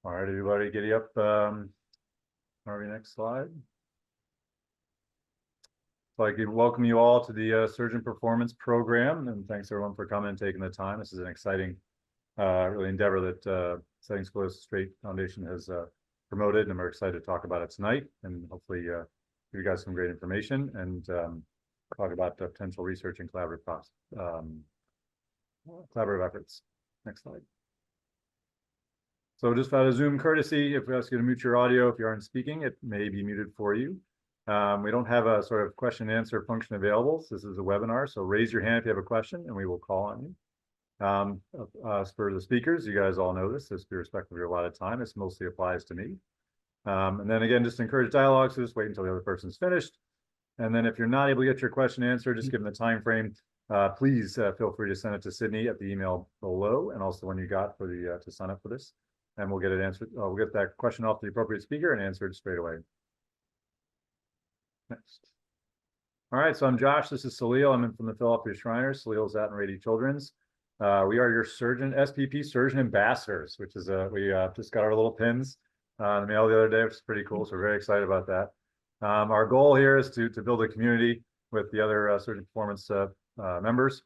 All right, everybody, giddy up. Next slide. So I can welcome you all to the Surgeon Performance Program, and thanks everyone for coming and taking the time. This is an exciting really endeavor that Setting Scoliosis Straight Foundation has promoted, and we're excited to talk about it tonight, and hopefully give you guys some great information and talk about potential research and collaborative efforts. Next slide. So just out of Zoom courtesy, if we ask you to mute your audio, if you aren't speaking, it may be muted for you. We don't have a sort of question and answer function available. So this is a webinar, so raise your hand if you have a question and we will call on you. For the speakers, you guys all know this, be respectful of your allotted time. This mostly applies to me. And then again, just encourage dialogue, so just wait until the other person's finished. And then if you're not able to get your question answered, just give them the time frame. Please feel free to send it to Sydney at the email below, and also the one you got for the to sign up for this. And we'll get it answered. We'll get that question off to the appropriate speaker and answered straight away. Next. All right, so I'm Josh. This is Salil. I'm in from the Philadelphia Shriners. Salil's at Rady Children's. We are your SPP surgeon ambassadors, which is we just got our little pins in the mail the other day, which is pretty cool. So we're very excited about that. Our goal here is to build a community with the other surgeon performance members,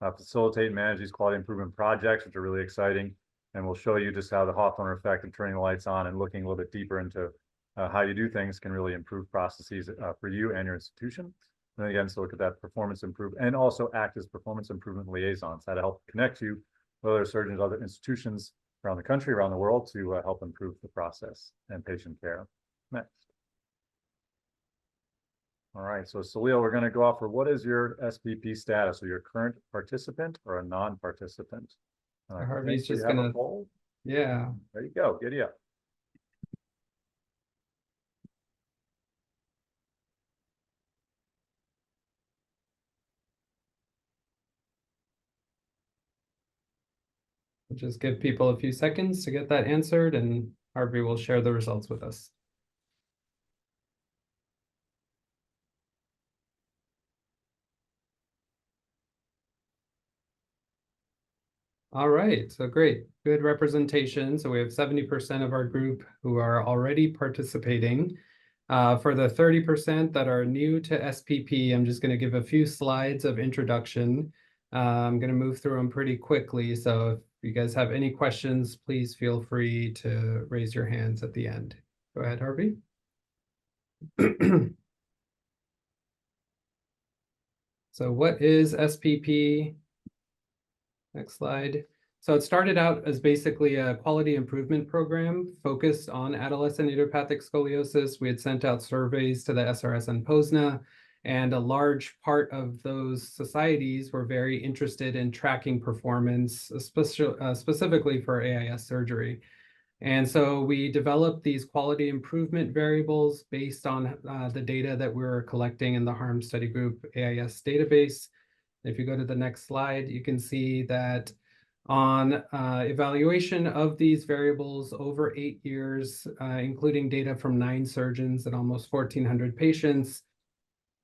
facilitate and manage these quality improvement projects, which are really exciting. And we'll show you just how the Hawthorne effect of turning the lights on and looking a little bit deeper into how you do things can really improve processes for you and your institution. And again, so look at that performance improve and also act as performance improvement liaisons, how to help connect you with other surgeons, other institutions around the country, around the world to help improve the process and patient care. Next. All right, so Salil, we're going to go off for what is your SPP status? Are you a current participant or a non-participant? Harvey's just gonna, yeah. There you go, giddy up. We'll just give people a few seconds to get that answered, and Harvey will share the results with us. All right, so great, good representation. So we have 70% of our group who are already participating. For the 30% that are new to SPP, I'm just going to give a few slides of introduction. I'm going to move through them pretty quickly. So if you guys have any questions, please feel free to raise your hands at the end. Go ahead, Harvey. So what is SPP? Next slide. So it started out as basically a quality improvement program focused on adolescent idiopathic scoliosis. We had sent out surveys to the SRS and POSNA, and a large part of those societies were very interested in tracking performance, specifically for AIS surgery. And so we developed these quality improvement variables based on the data that we were collecting in the HARM study group AIS database. If you go to the next slide, you can see that on evaluation of these variables over 8 years, including data from 9 surgeons and almost 1,400 patients,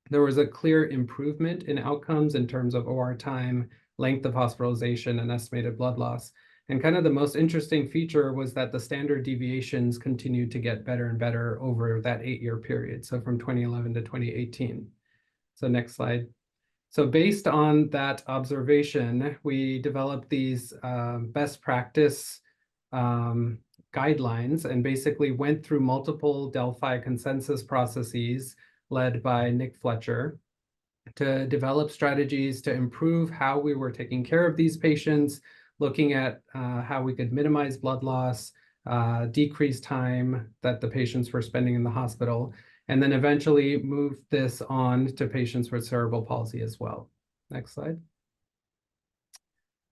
there was a clear improvement in outcomes in terms of OR time, length of hospitalization, and estimated blood loss. And kind of the most interesting feature was that the standard deviations continued to get better and better over that 8-year period, so from 2011 to 2018. So next slide. So based on that observation, we developed these best practice guidelines and basically went through multiple Delphi consensus processes led by Nick Fletcher to develop strategies to improve how we were taking care of these patients, looking at how we could minimize blood loss, decrease time that the patients were spending in the hospital, and then eventually move this on to patients with cerebral palsy as well. Next slide.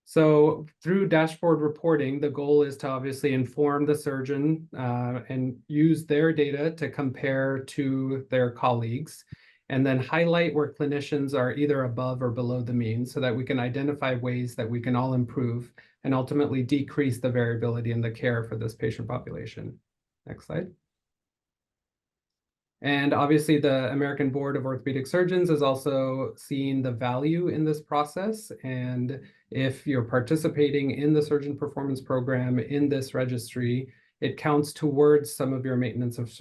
So through dashboard reporting, the goal is to obviously inform the surgeon and use their data to compare to their colleagues, and then highlight where clinicians are either above or below the mean so that we can identify ways that we can all improve and ultimately decrease the variability in the care for this patient population. Next slide. And obviously, the American Board of Orthopedic Surgeons has also seen the value in this process. And if you're participating in the surgeon performance program in this registry, it counts towards some of your maintenance of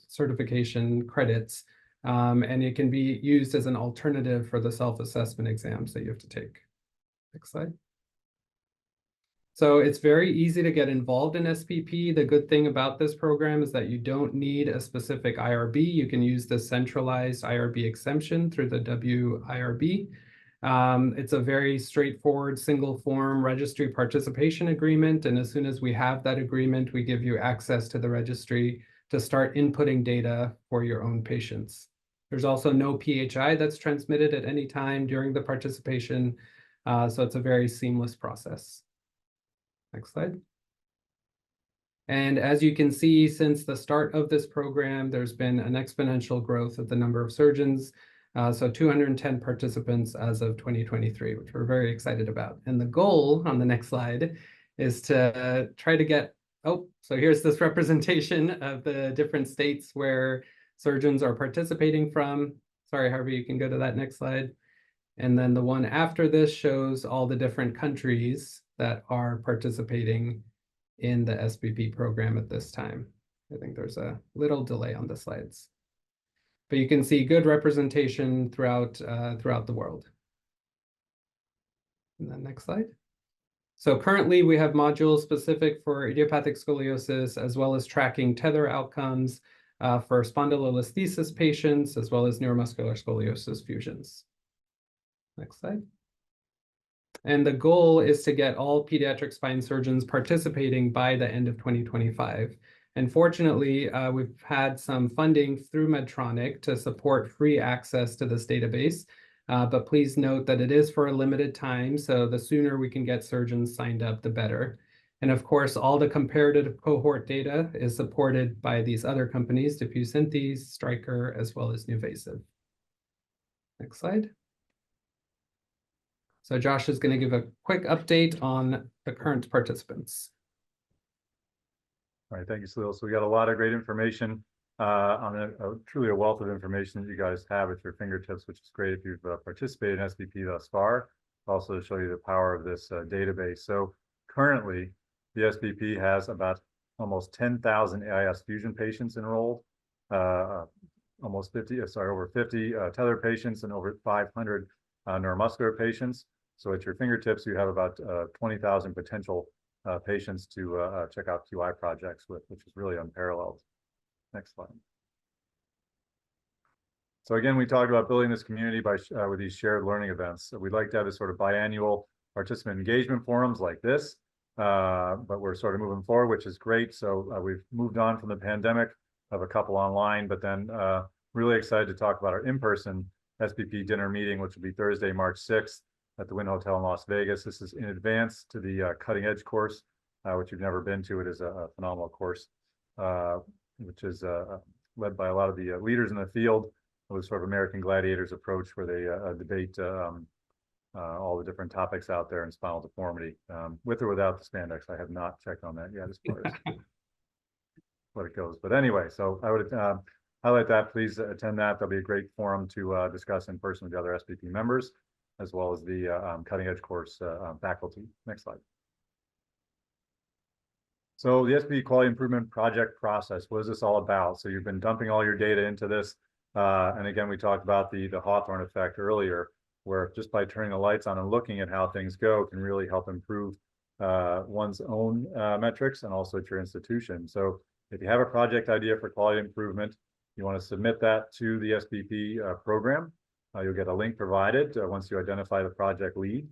certification credits, and it can be used as an alternative for the self-assessment exams that you have to take. Next slide. So it's very easy to get involved in SPP. The good thing about this program is that you don't need a specific IRB. You can use the centralized IRB exemption through the WIRB. It's a very straightforward single form registry participation agreement. And as soon as we have that agreement, we give you access to the registry to start inputting data for your own patients. There's also no PHI that's transmitted at any time during the participation. So it's a very seamless process. Next slide. And as you can see, since the start of this program, there's been an exponential growth of the number of surgeons. So 210 participants as of 2023, which we're very excited about. And the goal on the next slide is to try to get, so here's this representation of the different states where surgeons are participating from. Sorry, Harvey, you can go to that next slide. And then the one after this shows all the different countries that are participating in the SPP program at this time. I think there's a little delay on the slides, but you can see good representation throughout the world. And then next slide. So currently we have modules specific for idiopathic scoliosis, as well as tracking tether outcomes for spondylolisthesis patients, as well as neuromuscular scoliosis fusions. Next slide. And the goal is to get all pediatric spine surgeons participating by the end of 2025. And fortunately, we've had some funding through Medtronic to support free access to this database. But please note that it is for a limited time, so the sooner we can get surgeons signed up, the better. And of course, all the comparative cohort data is supported by these other companies, Diffuse Synthes, Stryker, as well as NuVasive. Next slide. So Josh is going to give a quick update on the current participants. All right, thank you, Salil. So we got a lot of great information on truly a wealth of information that you guys have at your fingertips, which is great if you've participated in SPP thus far. Also to show you the power of this database. So currently, the SPP has about almost 10,000 AIS fusion patients enrolled, over 50 tether patients, and over 500 neuromuscular patients. So at your fingertips, you have about 20,000 potential patients to check out QI projects with, which is really unparalleled. Next slide. So again, we talked about building this community by with these shared learning events. So we'd like to have this sort of biannual participant engagement forums like this, but we're sort of moving forward, which is great. So we've moved on from the pandemic of a couple online, but then really excited to talk about our in-person SPP dinner meeting, which will be Thursday, March 6th at the Wynn Hotel in Las Vegas. This is in advance to the Cutting Edge course, which you've never been to. It is a phenomenal course, which is led by a lot of the leaders in the field with sort of American Gladiators approach, where they debate all the different topics out there in spinal deformity, with or without the spandex. I have not checked on that yet as far as what it goes. But anyway, so I would highlight that. Please attend that. There'll be a great forum to discuss in person with the other SPP members, as well as the Cutting Edge course faculty. Next slide. So the SPP Quality Improvement Project process, what is this all about? So you've been dumping all your data into this. And again, we talked about the Hawthorne effect earlier, where just by turning the lights on and looking at how things go can really help improve one's own metrics and also at your institution. So if you have a project idea for quality improvement, you want to submit that to the SPP program. You'll get a link provided once you identify the project lead.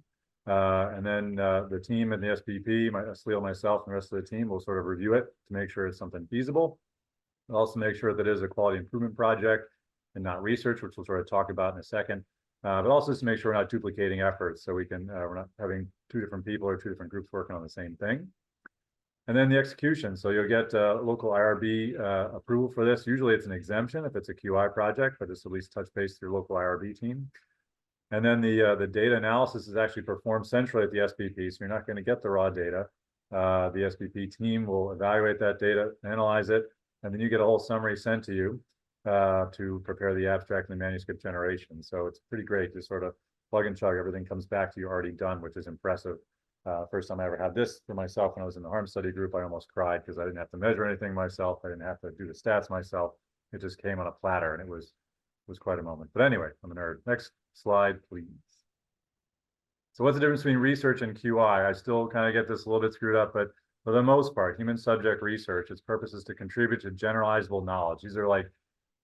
And then the team at the SPP, Salil, myself, and the rest of the team will sort of review it to make sure it's something feasible. We'll also make sure that it is a quality improvement project and not research, which we'll sort of talk about in a second. But also just to make sure we're not duplicating efforts, so we're not having two different people or two different groups working on the same thing. And then the execution. So you'll get local IRB approval for this. Usually it's an exemption if it's a QI project, but just at least touch base with your local IRB team. And then the data analysis is actually performed centrally at the SPP, so you're not going to get the raw data. The SPP team will evaluate that data, analyze it, and then you get a whole summary sent to you to prepare the abstract and the manuscript generation. So it's pretty great to sort of plug and chug. Everything comes back to you already done, which is impressive. First time I ever had this for myself when I was in the harm study group, I almost cried because I didn't have to measure anything myself. I didn't have to do the stats myself. It just came on a platter, and it was quite a moment. But anyway, I'm a nerd. Next slide, please. So what's the difference between research and QI? I still kind of get this a little bit screwed up, but for the most part, human subject research, its purpose is to contribute to generalizable knowledge. These are like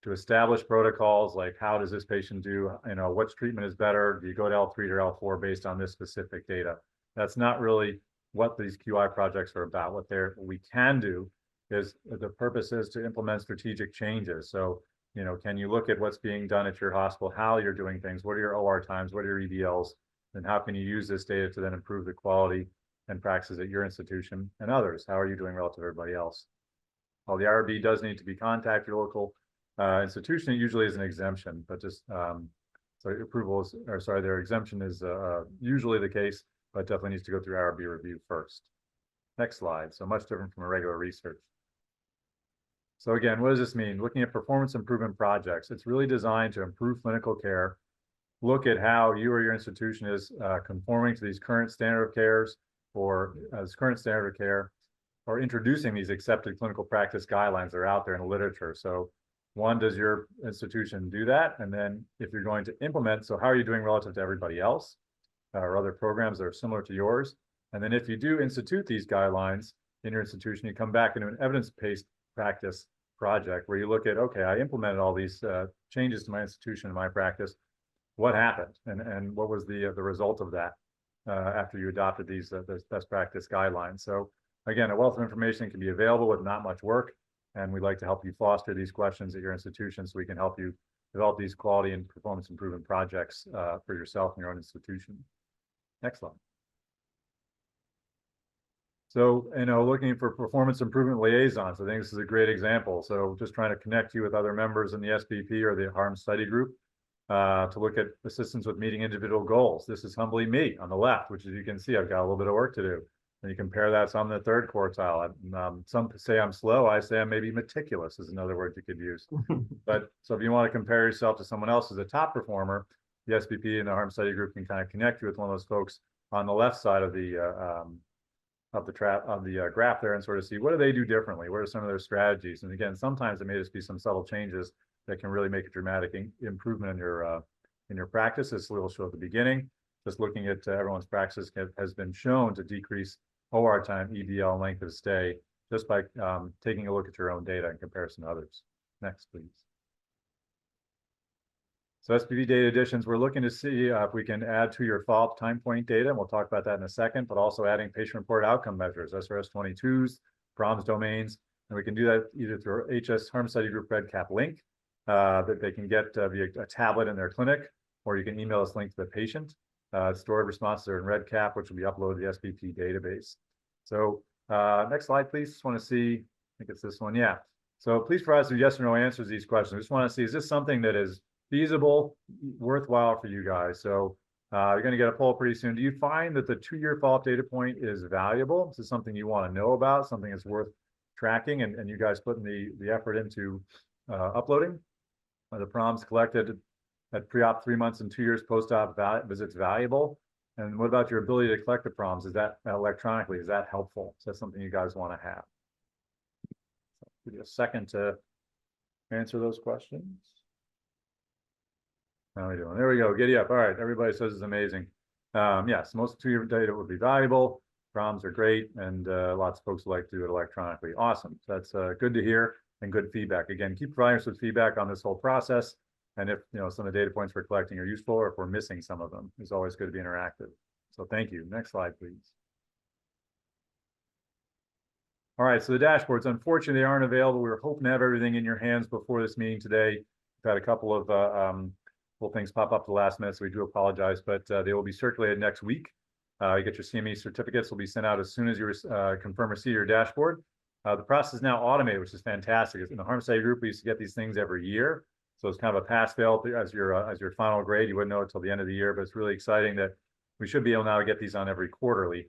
to establish protocols, like how does this patient do, what's treatment is better? Do you go to L3 or L4 based on this specific data? That's not really what these QI projects are about. What we can do is the purpose is to implement strategic changes. So, can you look at what's being done at your hospital, how you're doing things, what are your OR times, what are your EDLs, and how can you use this data to then improve the quality and practices at your institution and others? How are you doing relative to everybody else? While the IRB does need to be contact your local institution, it usually is an exemption, but just their exemption is usually the case, but definitely needs to go through IRB review first. Next slide. So much different from a regular research. So again, what does this mean? Looking at performance improvement projects, it's really designed to improve clinical care, look at how you or your institution is conforming to these current standard of cares or introducing these accepted clinical practice guidelines that are out there in the literature. So one, does your institution do that? And then if you're going to implement, so how are you doing relative to everybody else or other programs that are similar to yours? And then if you do institute these guidelines in your institution, you come back into an evidence-based practice project where you look at, okay, I implemented all these changes to my institution and my practice. What happened? And what was the result of that after you adopted these best practice guidelines? So again, a wealth of information can be available with not much work. And we'd like to help you foster these questions at your institution so we can help you develop these quality and performance improvement projects for yourself and your own institution. Next slide. So, looking for performance improvement liaisons, I think this is a great example. So just trying to connect you with other members in the SPP or the harm study group to look at assistance with meeting individual goals. This is humbly me on the left, which as you can see, I've got a little bit of work to do. And you compare that, so I'm the third quartile. Some say I'm slow. I say I'm maybe meticulous is another word you could use. But so if you want to compare yourself to someone else as a top performer, the SPP and the harm study group can kind of connect you with one of those folks on the left side of the graph there and sort of see what do they do differently? What are some of their strategies? And again, sometimes it may just be some subtle changes that can really make a dramatic improvement in your practice, as we'll show at the beginning. Just looking at everyone's practice has been shown to decrease OR time, EDL, and length of stay just by taking a look at your own data in comparison to others. Next, please. So SPV data additions, we're looking to see if we can add to your follow-up time point data, and we'll talk about that in a second, but also adding patient-reported outcome measures, SRS-22s, PROMS domains, and we can do that either through our HS Harm Study Group REDCap link that they can get via a tablet in their clinic, or you can email this link to the patient. Stored responses are in REDCap, which will be uploaded to the SPP database. So next slide, please. Just want to see, I think it's this one, yeah. So please provide some yes or no answers to these questions. I just want to see, is this something that is feasible, worthwhile for you guys? So you're going to get a poll pretty soon. Do you find that the 2-year follow-up data point is valuable? Is this something you want to know about, something that's worth tracking, and you guys putting the effort into uploading? Are the PROMs collected at pre-op 3 months and 2 years post-op visits valuable? And what about your ability to collect the PROMs? Is that electronically, is that helpful? Is that something you guys want to have? So give you a second to answer those questions. How are we doing? There we go. Giddy up. All right. Everybody says it's amazing. Yes, most 2-year data would be valuable. PROMs are great, and lots of folks like to do it electronically. Awesome. So that's good to hear and good feedback. Again, keep providing us with feedback on this whole process. And if some of the data points we're collecting are useful, or if we're missing some of them, it's always good to be interactive. So thank you. Next slide, please. All right, so the dashboards, unfortunately, they aren't available. We were hoping to have everything in your hands before this meeting today. We've had a couple of little things pop up at the last minute, so we do apologize, but they will be circulated next week. You get your CME certificates will be sent out as soon as you confirm receipt of your dashboard. The process is now automated, which is fantastic. In the harm study group, we used to get these things every year. So it's kind of a pass-fail as your final grade. You wouldn't know it till the end of the year, but it's really exciting that we should be able now to get these on every quarterly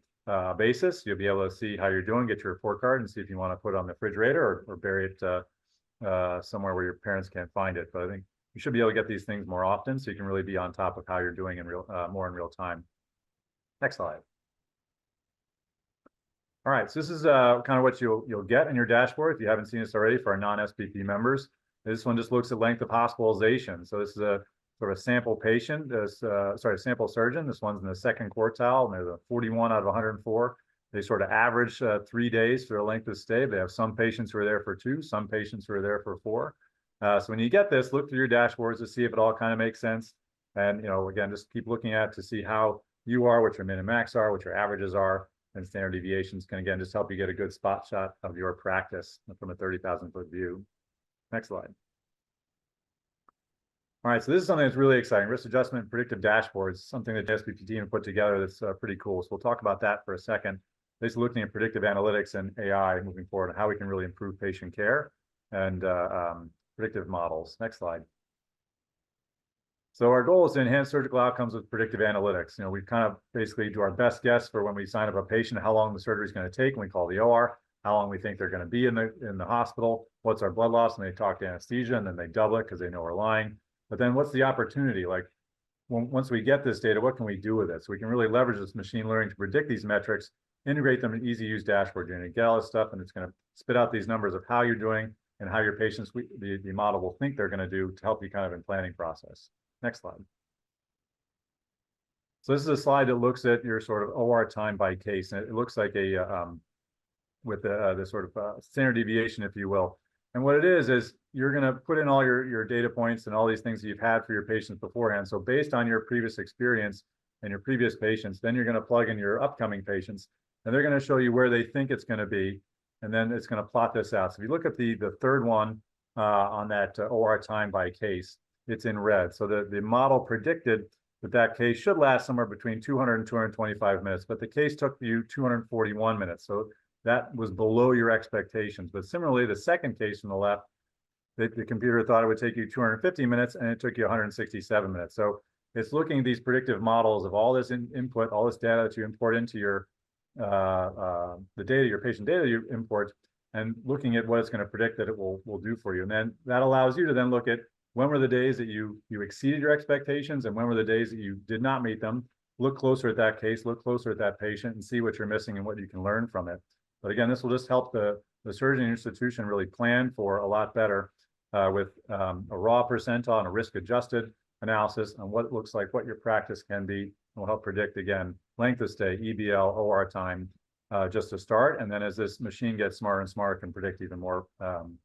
basis. You'll be able to see how you're doing, get your report card, and see if you want to put it on the refrigerator or bury it somewhere where your parents can't find it. But I think you should be able to get these things more often, so you can really be on top of how you're doing in more in real time. Next slide. All right, so this is kind of what you'll get in your dashboard if you haven't seen this already for our non-SPP members. This one just looks at length of hospitalization. So this is a sort of sample patient, sample surgeon. This one's in the second quartile, and they're the 41 out of 104. They sort of average 3 days for their length of stay. They have some patients who are there for 2, some patients who are there for 4. So when you get this, look through your dashboards to see if it all kind of makes sense. And, again, just keep looking at to see how you are, what your min and max are, what your averages are, and standard deviations can, again, just help you get a good spot shot of your practice from a 30,000-foot view. Next slide. All right, so this is something that's really exciting. Risk adjustment and predictive dashboards, something that the SPP team put together that's pretty cool. So we'll talk about that for a second. This is looking at predictive analytics and AI moving forward and how we can really improve patient care and predictive models. Next slide. So our goal is to enhance surgical outcomes with predictive analytics. We kind of basically do our best guess for when we sign up a patient, how long the surgery is going to take, and we call the OR, how long we think they're going to be in the hospital, what's our blood loss, and they talk to anesthesia, and then they double it because they know we're lying. But then what's the opportunity? Like, once we get this data, what can we do with it? So we can really leverage this machine learning to predict these metrics, integrate them in easy-use dashboard. You're going to get all this stuff, and it's going to spit out these numbers of how you're doing and how your patients, the model will think they're going to do to help you kind of in planning process. Next slide. So this is a slide that looks at your sort of OR time by case, and it looks like with the sort of standard deviation, if you will. And what it is you're going to put in all your data points and all these things that you've had for your patients beforehand. So based on your previous experience and your previous patients, then you're going to plug in your upcoming patients, and they're going to show you where they think it's going to be, and then it's going to plot this out. So if you look at the third one on that OR time by case, it's in red. So the model predicted that case should last somewhere between 200 and 225 minutes, but the case took you 241 minutes. So that was below your expectations. But similarly, the second case on the left, the computer thought it would take you 250 minutes, and it took you 167 minutes. So it's looking at these predictive models of all this input, all this data that you import into your your patient data you import, and looking at what it's going to predict that it will do for you. And then that allows you to then look at when were the days that you exceeded your expectations, and when were the days that you did not meet them. Look closer at that case, look closer at that patient, and see what you're missing and what you can learn from it. But again, this will just help the surgeon institution really plan for a lot better with a raw percentile and a risk-adjusted analysis on what it looks like, what your practice can be. It will help predict, again, length of stay, EBL, OR time, just to start. And then as this machine gets smarter and smarter, it can predict even more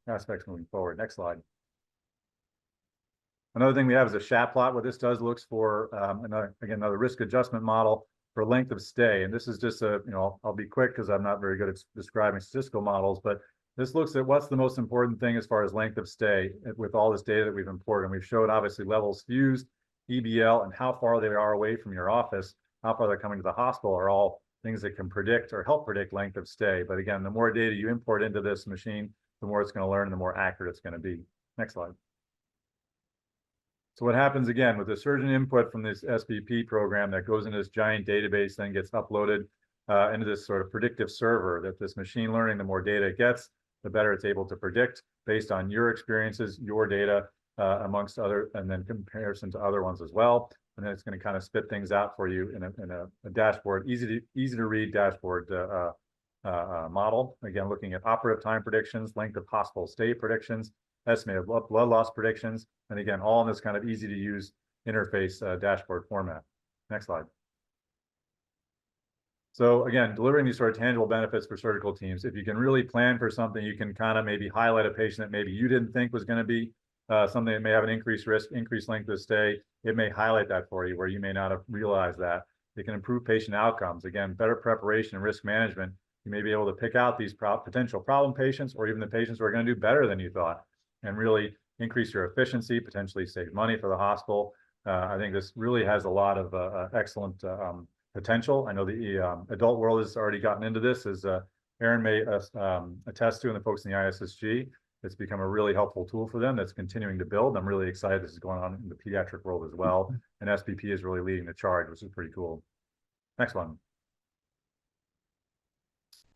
aspects moving forward. Next slide. Another thing we have is a SHAP plot. What this does looks for, another risk adjustment model for length of stay. And this is just I'll be quick because I'm not very good at describing statistical models, but this looks at what's the most important thing as far as length of stay with all this data that we've imported. And we've showed obviously levels fused, EBL, and how far they are away from your office, how far they're coming to the hospital are all things that can predict or help predict length of stay. But again, the more data you import into this machine, the more it's going to learn and the more accurate it's going to be. Next slide. So what happens again with the surgeon input from this SPP program that goes into this giant database, then gets uploaded into this sort of predictive server that this machine learning, the more data it gets, the better it's able to predict based on your experiences, your data amongst other, and then comparison to other ones as well. And then it's going to kind of spit things out for you in a dashboard, easy to read dashboard model. Again, looking at operative time predictions, length of hospital stay predictions, estimated blood loss predictions, and again, all in this kind of easy to use interface dashboard format. Next slide. So again, delivering these sort of tangible benefits for surgical teams. If you can really plan for something, you can kind of maybe highlight a patient that maybe you didn't think was going to be something that may have an increased risk, increased length of stay. It may highlight that for you where you may not have realized that. It can improve patient outcomes. Again, better preparation and risk management. You may be able to pick out these potential problem patients, or even the patients who are going to do better than you thought, and really increase your efficiency, potentially save money for the hospital. I think this really has a lot of excellent potential. I know the adult world has already gotten into this, as Aaron may attest to, and the folks in the ISSG. It's become a really helpful tool for them that's continuing to build. I'm really excited this is going on in the pediatric world as well. And SPP is really leading the charge, which is pretty cool. Next one.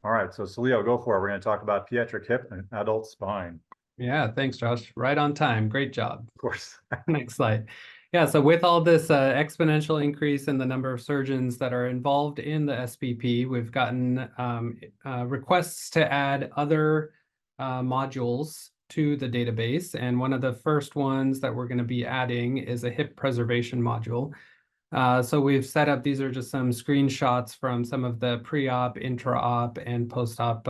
All right, so Salil, go for it. We're going to talk about pediatric hip and adult spine. Yeah, thanks, Josh. Right on time. Great job. Of course. Next slide. Yeah, so with all this exponential increase in the number of surgeons that are involved in the SPP, we've gotten requests to add other modules to the database. And one of the first ones that we're going to be adding is a hip preservation module. So we've set up, these are just some screenshots from some of the pre-op, intra-op, and post-op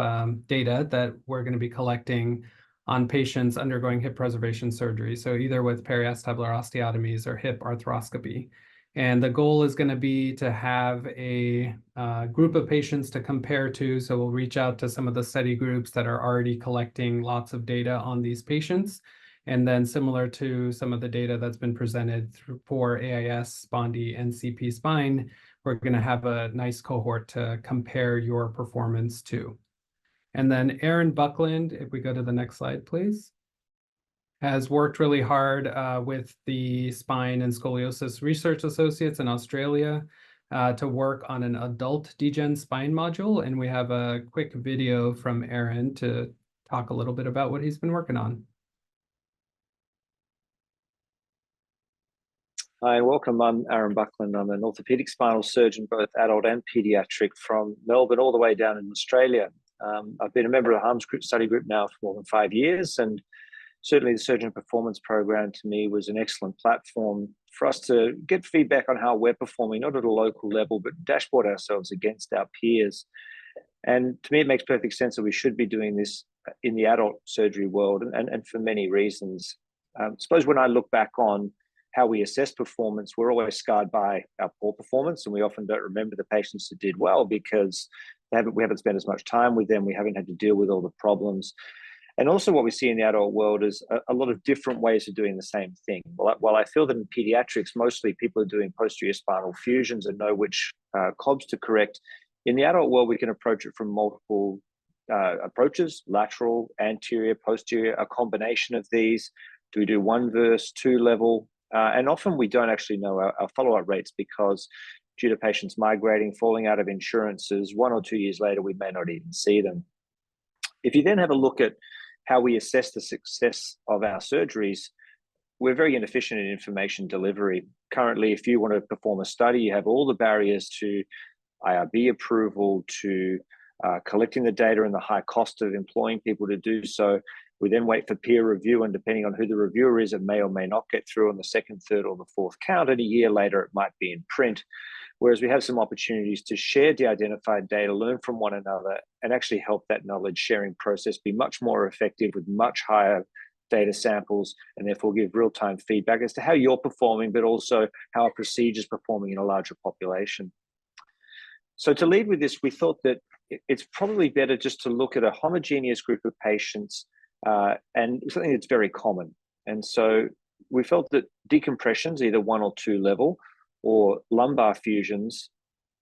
data that we're going to be collecting on patients undergoing hip preservation surgery. So either with periacetabular osteotomies or hip arthroscopy. And the goal is going to be to have a group of patients to compare to. So we'll reach out to some of the study groups that are already collecting lots of data on these patients. And then similar to some of the data that's been presented for AIS, Spondy, and CP spine, we're going to have a nice cohort to compare your performance to. And then Aaron Buckland, if we go to the next slide, please, has worked really hard with the Spine and Scoliosis Research Associates in Australia to work on an adult degen spine module. And we have a quick video from Aaron to talk a little bit about what he's been working on. Hi, welcome. I'm Aaron Buckland. I'm an orthopedic spinal surgeon, both adult and pediatric, from Melbourne all the way down in Australia. I've been a member of the Harms Group study group now for more than 5 years, and certainly the Surgeon Performance Program to me was an excellent platform for us to get feedback on how we're performing, not at a local level, but dashboard ourselves against our peers. And to me, it makes perfect sense that we should be doing this in the adult surgery world, and for many reasons. I suppose when I look back on how we assess performance, we're always scarred by our poor performance, and we often don't remember the patients that did well because we haven't spent as much time with them, we haven't had to deal with all the problems. And also what we see in the adult world is a lot of different ways of doing the same thing. While I feel that in pediatrics, mostly people are doing posterior spinal fusions and know which COBs to correct, in the adult world, we can approach it from multiple approaches: lateral, anterior, posterior, a combination of these. Do we do one verse, two level? And often we don't actually know our follow-up rates because due to patients migrating, falling out of insurances, 1 or 2 years later, we may not even see them. If you then have a look at how we assess the success of our surgeries, we're very inefficient in information delivery. Currently, if you want to perform a study, you have all the barriers to IRB approval, to collecting the data and the high cost of employing people to do so. We then wait for peer review, and depending on who the reviewer is, it may or may not get through on the second, third, or the fourth count. And a year later, it might be in print. Whereas we have some opportunities to share de-identified data, learn from one another, and actually help that knowledge sharing process be much more effective with much higher data samples, and therefore give real-time feedback as to how you're performing, but also how a procedure is performing in a larger population. So to lead with this, we thought that it's probably better just to look at a homogeneous group of patients and something that's very common. And so we felt that decompressions, either 1 or 2 level, or lumbar fusions,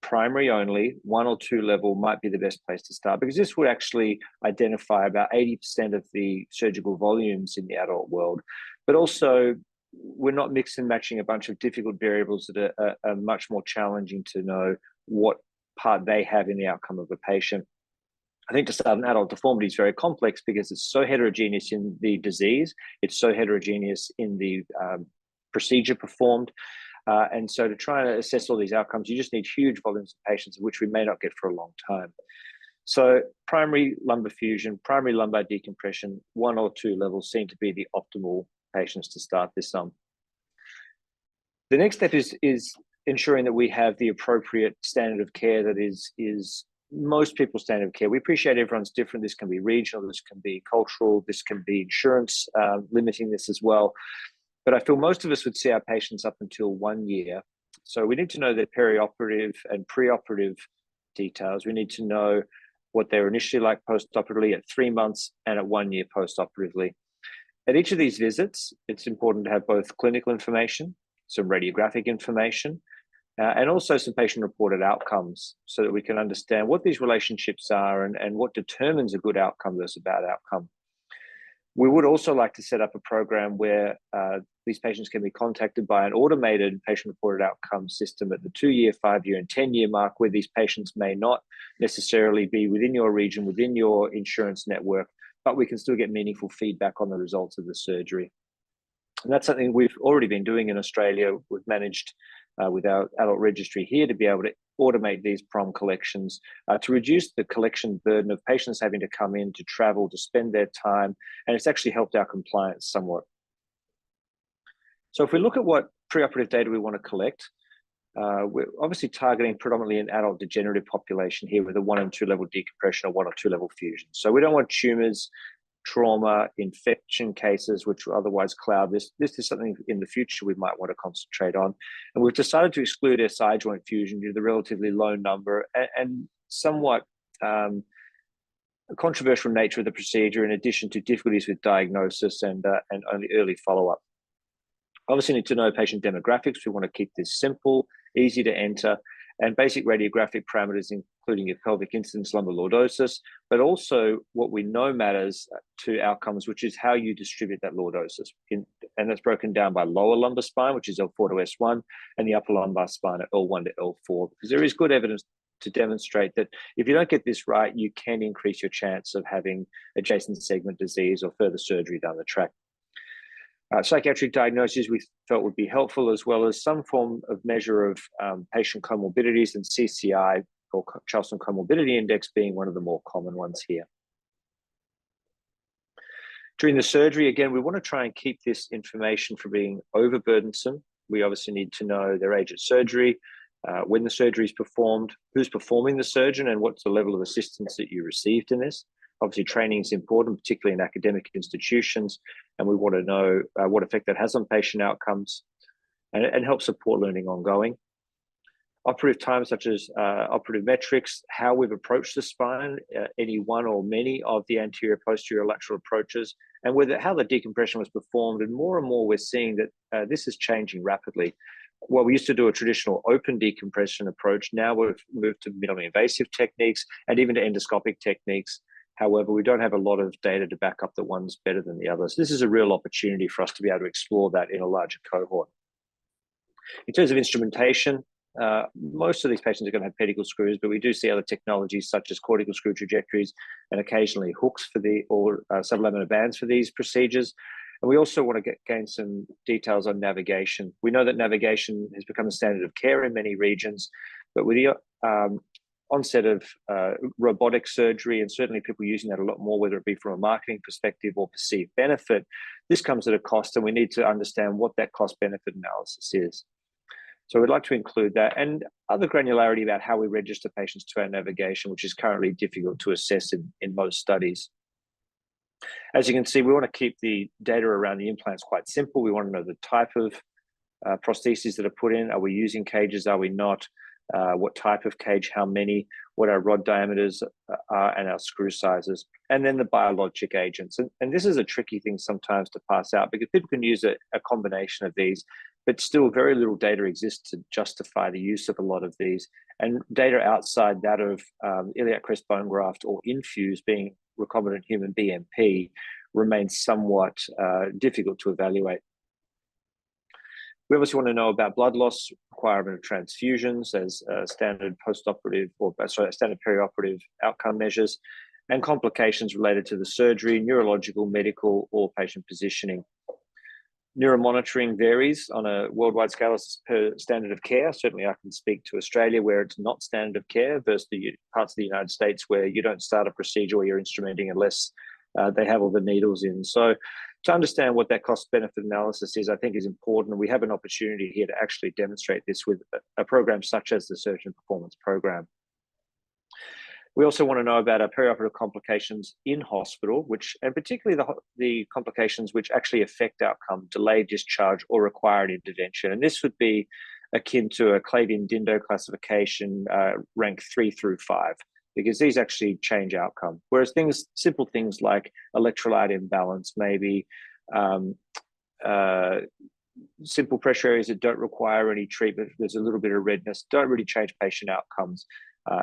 primary only, 1 or 2 level, might be the best place to start, because this would actually identify about 80% of the surgical volumes in the adult world. But also, we're not mixing and matching a bunch of difficult variables that are much more challenging to know what part they have in the outcome of a patient. I think to start, an adult deformity is very complex because it's so heterogeneous in the disease, it's so heterogeneous in the procedure performed. And so to try and assess all these outcomes, you just need huge volumes of patients, which we may not get for a long time. So primary lumbar fusion, primary lumbar decompression, 1 or 2 levels seem to be the optimal patients to start this on. The next step is ensuring that we have the appropriate standard of care that is most people's standard of care. We appreciate everyone's different. This can be regional, this can be cultural, this can be insurance limiting this as well. But I feel most of us would see our patients up until 1 year. So we need to know their perioperative and preoperative details. We need to know what they were initially like postoperatively at 3 months and at 1 year postoperatively. At each of these visits, it's important to have both clinical information, some radiographic information, and also some patient-reported outcomes so that we can understand what these relationships are and what determines a good outcome versus a bad outcome. We would also like to set up a program where these patients can be contacted by an automated patient-reported outcome system at the 2-year, 5-year, and 10-year mark, where these patients may not necessarily be within your region, within your insurance network, but we can still get meaningful feedback on the results of the surgery. And that's something we've already been doing in Australia. We've managed with our adult registry here to be able to automate these PROM collections to reduce the collection burden of patients having to come in, to travel, to spend their time, and it's actually helped our compliance somewhat. So if we look at what preoperative data we want to collect, we're obviously targeting predominantly an adult degenerative population here with a 1 and 2 level decompression or 1 or 2 level fusion. So we don't want tumors, trauma, infection cases, which will otherwise cloud this. This is something in the future we might want to concentrate on. And we've decided to exclude SI joint fusion due to the relatively low number and somewhat controversial nature of the procedure, in addition to difficulties with diagnosis and only early follow-up. Obviously, need to know patient demographics. We want to keep this simple, easy to enter, and basic radiographic parameters, including your pelvic incidence, lumbar lordosis, but also what we know matters to outcomes, which is how you distribute that lordosis. And that's broken down by lower lumbar spine, which is L4 to S1, and the upper lumbar spine at L1 to L4, because there is good evidence to demonstrate that if you don't get this right, you can increase your chance of having adjacent segment disease or further surgery down the track. Psychiatric diagnoses we felt would be helpful, as well as some form of measure of patient comorbidities, and CCI, or Charleston Comorbidity Index, being one of the more common ones here. During the surgery, again, we want to try and keep this information from being overburdensome. We obviously need to know their age at surgery, when the surgery is performed, who's performing the surgeon, and what's the level of assistance that you received in this. Obviously, training is important, particularly in academic institutions, and we want to know what effect that has on patient outcomes and help support learning ongoing. Operative times, such as operative metrics, how we've approached the spine, any one or many of the anterior, posterior, lateral approaches, and how the decompression was performed. And more we're seeing that this is changing rapidly. Well, we used to do a traditional open decompression approach. Now we've moved to minimally invasive techniques and even to endoscopic techniques. However, we don't have a lot of data to back up that one's better than the others. This is a real opportunity for us to be able to explore that in a larger cohort. In terms of instrumentation, most of these patients are going to have pedicle screws, but we do see other technologies such as cortical screw trajectories and occasionally hooks or sublaminar bands for these procedures. And we also want to gain some details on navigation. We know that navigation has become a standard of care in many regions, but with the onset of robotic surgery, and certainly people using that a lot more, whether it be from a marketing perspective or perceived benefit, this comes at a cost, and we need to understand what that cost-benefit analysis is. So we'd like to include that and other granularity about how we register patients to our navigation, which is currently difficult to assess in most studies. As you can see, we want to keep the data around the implants quite simple. We want to know the type of prostheses that are put in. Are we using cages? Are we not? What type of cage, how many, what our rod diameters are, and our screw sizes, and then the biologic agents. And this is a tricky thing sometimes to pass out, because people can use a combination of these, but still very little data exists to justify the use of a lot of these. And data outside that of iliac crest bone graft or infuse being recombinant human BMP remains somewhat difficult to evaluate. We obviously want to know about blood loss, requirement of transfusions as standard postoperative standard perioperative outcome measures, and complications related to the surgery, neurological, medical, or patient positioning. Neuromonitoring varies on a worldwide scale as per standard of care. Certainly I can speak to Australia where it's not standard of care versus the parts of the United States where you don't start a procedure or you're instrumenting unless they have all the needles in. So to understand what that cost-benefit analysis is, I think is important. And we have an opportunity here to actually demonstrate this with a program such as the Surgeon Performance Program. We also want to know about our perioperative complications in hospital, and particularly the complications which actually affect outcome, delayed discharge, or required intervention. And this would be akin to a Clavien-Dindo classification, rank 3 through 5, because these actually change outcome. Whereas simple things like electrolyte imbalance, maybe simple pressure areas that don't require any treatment, there's a little bit of redness, don't really change patient outcomes.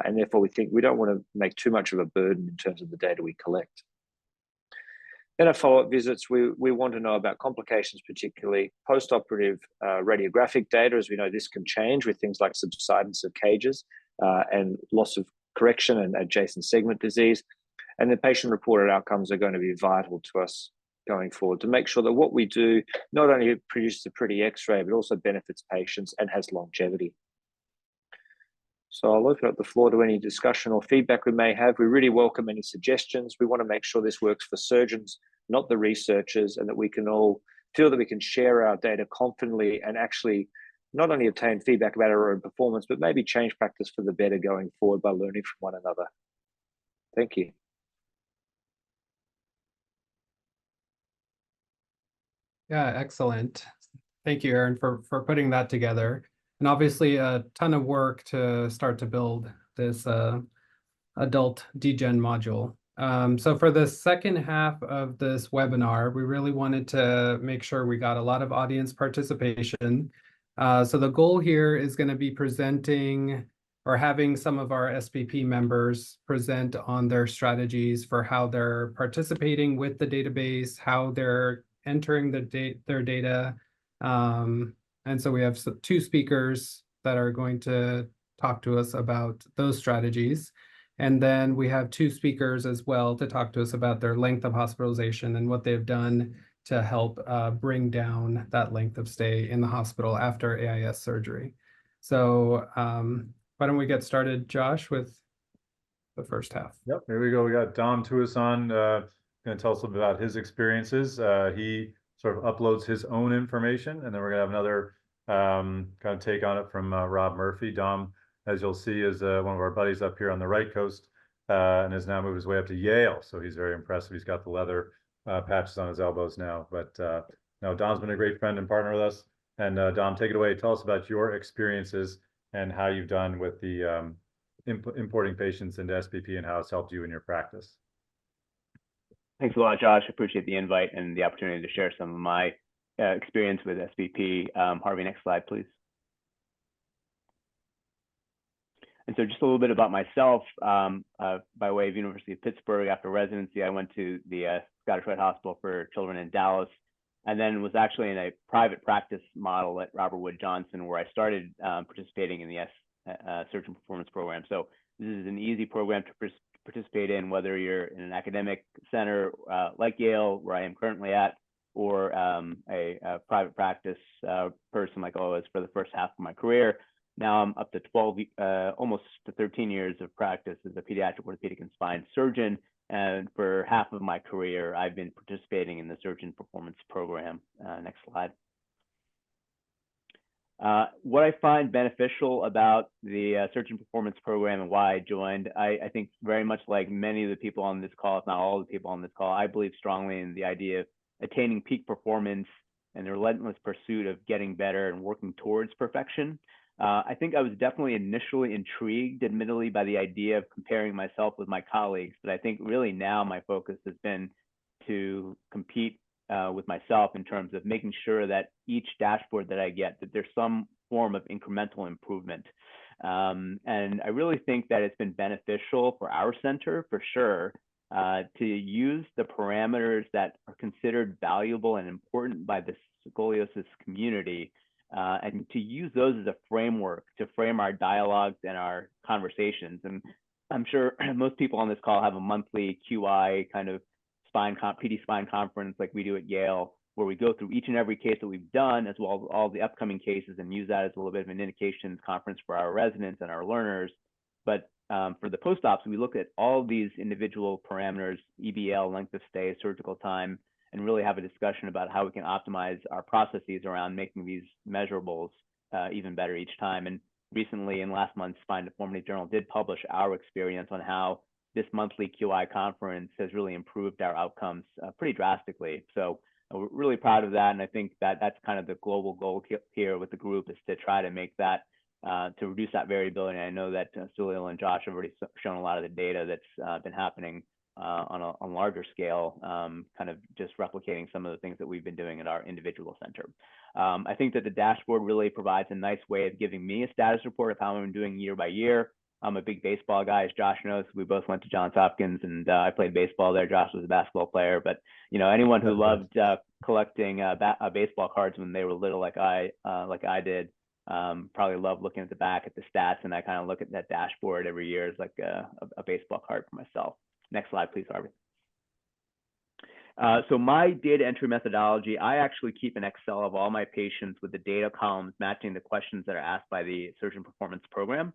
And therefore, we think we don't want to make too much of a burden in terms of the data we collect. In our follow-up visits, we want to know about complications, particularly post-operative radiographic data. As we know, this can change with things like subsidence of cages and loss of correction and adjacent segment disease. And the patient-reported outcomes are going to be vital to us. going forward to make sure that what we do not only produces a pretty X-ray, but also benefits patients and has longevity. So I'll open up the floor to any discussion or feedback we may have. We really welcome any suggestions. We want to make sure this works for surgeons, not the researchers, and that we can all feel that we can share our data confidently and actually not only obtain feedback about our own performance, but maybe change practice for the better going forward by learning from one another. Thank you. Yeah, excellent. Thank you, Aaron, for putting that together. And obviously a ton of work to start to build this adult degen module. So for the second half of this webinar, we really wanted to make sure we got a lot of audience participation. So the goal here is going to be presenting or having some of our SPP members present on their strategies for how they're participating with the database, how they're entering their data. And so we have two speakers that are going to talk to us about those strategies. And then we have two speakers as well to talk to us about their length of hospitalization and what they've done to help bring down that length of stay in the hospital after AIS surgery. So why don't we get started, Josh, with the first half? Yep, here we go. We got Dom Tuason going to tell us a little bit about his experiences. He sort of uploads his own information, and then we're going to have another kind of take on it from Rob Murphy. Dom, as you'll see, is one of our buddies up here on the right coast and has now moved his way up to Yale. So he's very impressive. He's got the leather patches on his elbows now. But no, Dom's been a great friend and partner with us. And Dom, take it away. Tell us about your experiences and how you've done with the importing patients into SPP and how it's helped you in your practice. Thanks a lot, Josh. I appreciate the invite and the opportunity to share some of my experience with SPP. Harvey, next slide, please. And so just a little bit about myself. By way of University of Pittsburgh, after residency, I went to the Scottish Rite Hospital for Children in Dallas, and then was actually in a private practice model at Robert Wood Johnson, where I started participating in the Surgeon Performance Program. So this is an easy program to participate in, whether you're in an academic center like Yale, where I am currently at, or a private practice person like I was for the first half of my career. Now I'm up to 12, almost to 13 years of practice as a pediatric orthopedic and spine surgeon. And for half of my career, I've been participating in the Surgeon Performance Program. Next slide. What I find beneficial about the Surgeon Performance Program and why I joined, I think very much like many of the people on this call, if not all of the people on this call, I believe strongly in the idea of attaining peak performance and the relentless pursuit of getting better and working towards perfection. I think I was definitely initially intrigued, admittedly, by the idea of comparing myself with my colleagues, but I think really now my focus has been to compete with myself in terms of making sure that each dashboard that I get, that there's some form of incremental improvement. And I really think that it's been beneficial for our center, for sure, to use the parameters that are considered valuable and important by the scoliosis community, and to use those as a framework to frame our dialogues and our conversations. And I'm sure most people on this call have a monthly QI kind of PD spine conference like we do at Yale, where we go through each and every case that we've done, as well as all the upcoming cases, and use that as a little bit of an indications conference for our residents and our learners. But for the post-ops, we look at all of these individual parameters, EBL, length of stay, surgical time, and really have a discussion about how we can optimize our processes around making these measurables even better each time. And recently, in last month's Spine Deformity Journal, did publish our experience on how this monthly QI conference has really improved our outcomes pretty drastically. So we're really proud of that. And I think that that's kind of the global goal here with the group, is to try to make that, to reduce that variability. And I know that Salil and Josh have already shown a lot of the data that's been happening on a larger scale, kind of just replicating some of the things that we've been doing at our individual center. I think that the dashboard really provides a nice way of giving me a status report of how I'm doing year by year. I'm a big baseball guy, as Josh knows. We both went to Johns Hopkins, and I played baseball there. Josh was a basketball player, but you know, anyone who loved collecting baseball cards when they were little, like I did, probably loved looking at the back at the stats. And I kind of look at that dashboard every year as like a baseball card for myself. Next slide, please, Harvey. So my data entry methodology, I actually keep an Excel of all my patients with the data columns matching the questions that are asked by the surgeon performance program.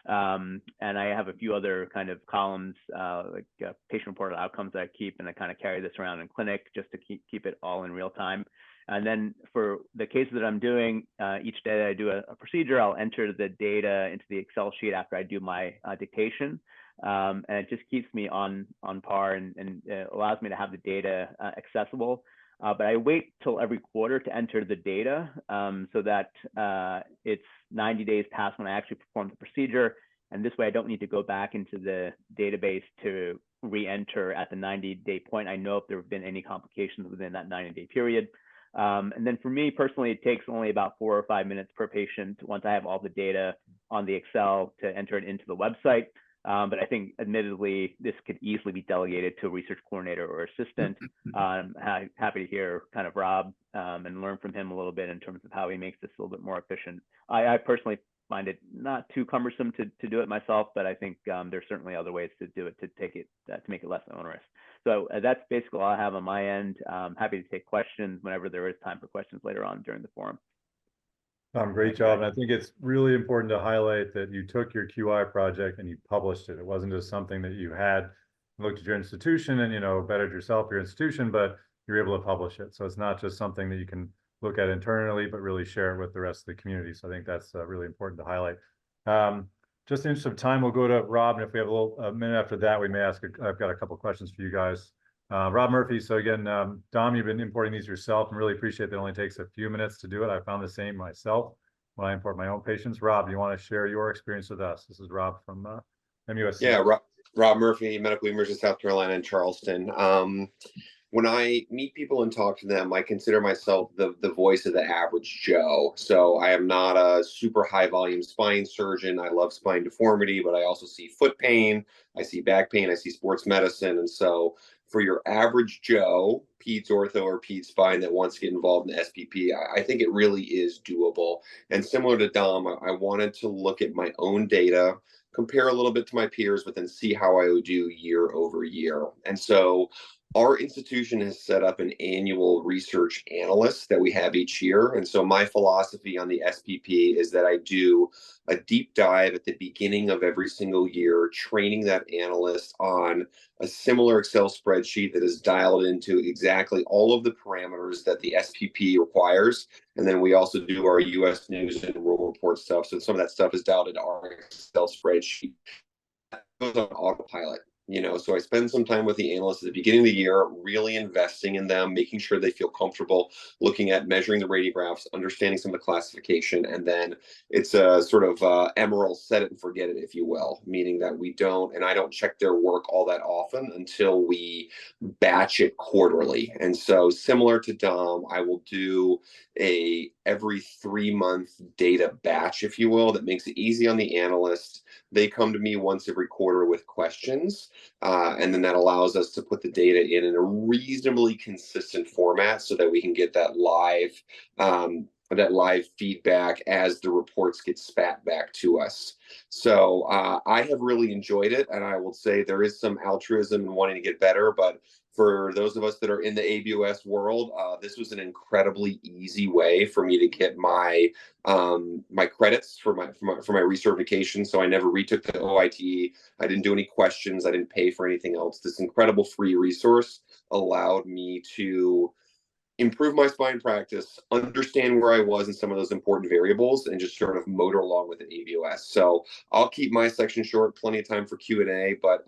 And I have a few other kind of columns, like patient reported outcomes that I keep, and I kind of carry this around in clinic just to keep it all in real time. And then for the cases that I'm doing, each day that I do a procedure, I'll enter the data into the Excel sheet after I do my dictation. And it just keeps me on par and allows me to have the data accessible. But I wait till every quarter to enter the data so that it's 90 days past when I actually perform the procedure. And this way I don't need to go back into the database to re-enter at the 90-day point. I know if there have been any complications within that 90-day period. And then for me personally, it takes only about 4 or 5 minutes per patient once I have all the data on the Excel to enter it into the website. But I think admittedly, this could easily be delegated to a research coordinator or assistant. I'm happy to hear kind of Rob and learn from him a little bit in terms of how he makes this a little bit more efficient. I personally find it not too cumbersome to do it myself, but I think there's certainly other ways to do it to make it less onerous. So that's basically all I have on my end. I'm happy to take questions whenever there is time for questions later on during the forum. Great job. And I think it's really important to highlight that you took your QI project and you published it. It wasn't just something that you had looked at your institution and, bettered yourself, your institution, but you're able to publish it. So it's not just something that you can look at internally, but really share it with the rest of the community. So I think that's really important to highlight. Just in the interest of time, we'll go to Rob. And if we have a minute after that, we may ask, I've got a couple of questions for you guys. Rob Murphy. So again, Dom, you've been importing these yourself and really appreciate that it only takes a few minutes to do it. I found the same myself when I import my own patients. Rob, you want to share your experience with us? This is Rob from MUSC. Yeah, Rob Murphy, Medical Emergency South Carolina in Charleston. When I meet people and talk to them, I consider myself the voice of the average Joe. So I am not a super high volume spine surgeon. I love spine deformity, but I also see foot pain. I see back pain. I see sports medicine. And so for your average Joe, peds ortho or peds spine that wants to get involved in the SPP, I think it really is doable. And similar to Dom, I wanted to look at my own data, compare a little bit to my peers, but then see how I would do year over year. And so our institution has set up an annual research analyst that we have each year. And so my philosophy on the SPP is that I do a deep dive at the beginning of every single year, training that analyst on a similar Excel spreadsheet that is dialed into exactly all of the parameters that the SPP requires. And then we also do our US News and World Report stuff. So some of that stuff is dialed into our Excel spreadsheet. It goes on autopilot. So I spend some time with the analysts at the beginning of the year, really investing in them, making sure they feel comfortable, looking at measuring the radiographs, understanding some of the classification, and then it's a sort of emerald set it and forget it, if you will, meaning that I don't check their work all that often until we batch it quarterly. And so similar to Dom, I will do every 3-month data batch, if you will, that makes it easy on the analyst. They come to me once every quarter with questions, and then that allows us to put the data in a reasonably consistent format so that we can get that live feedback as the reports get spat back to us. So I have really enjoyed it, and I will say there is some altruism in wanting to get better, but for those of us that are in the ABOS world, this was an incredibly easy way for me to get my my credits for my recertification. So I never retook the OIT. I didn't do any questions. I didn't pay for anything else. This incredible free resource allowed me to improve my spine practice, understand where I was in some of those important variables, and just sort of motor along with the ABOS. So I'll keep my section short, plenty of time for Q&A, but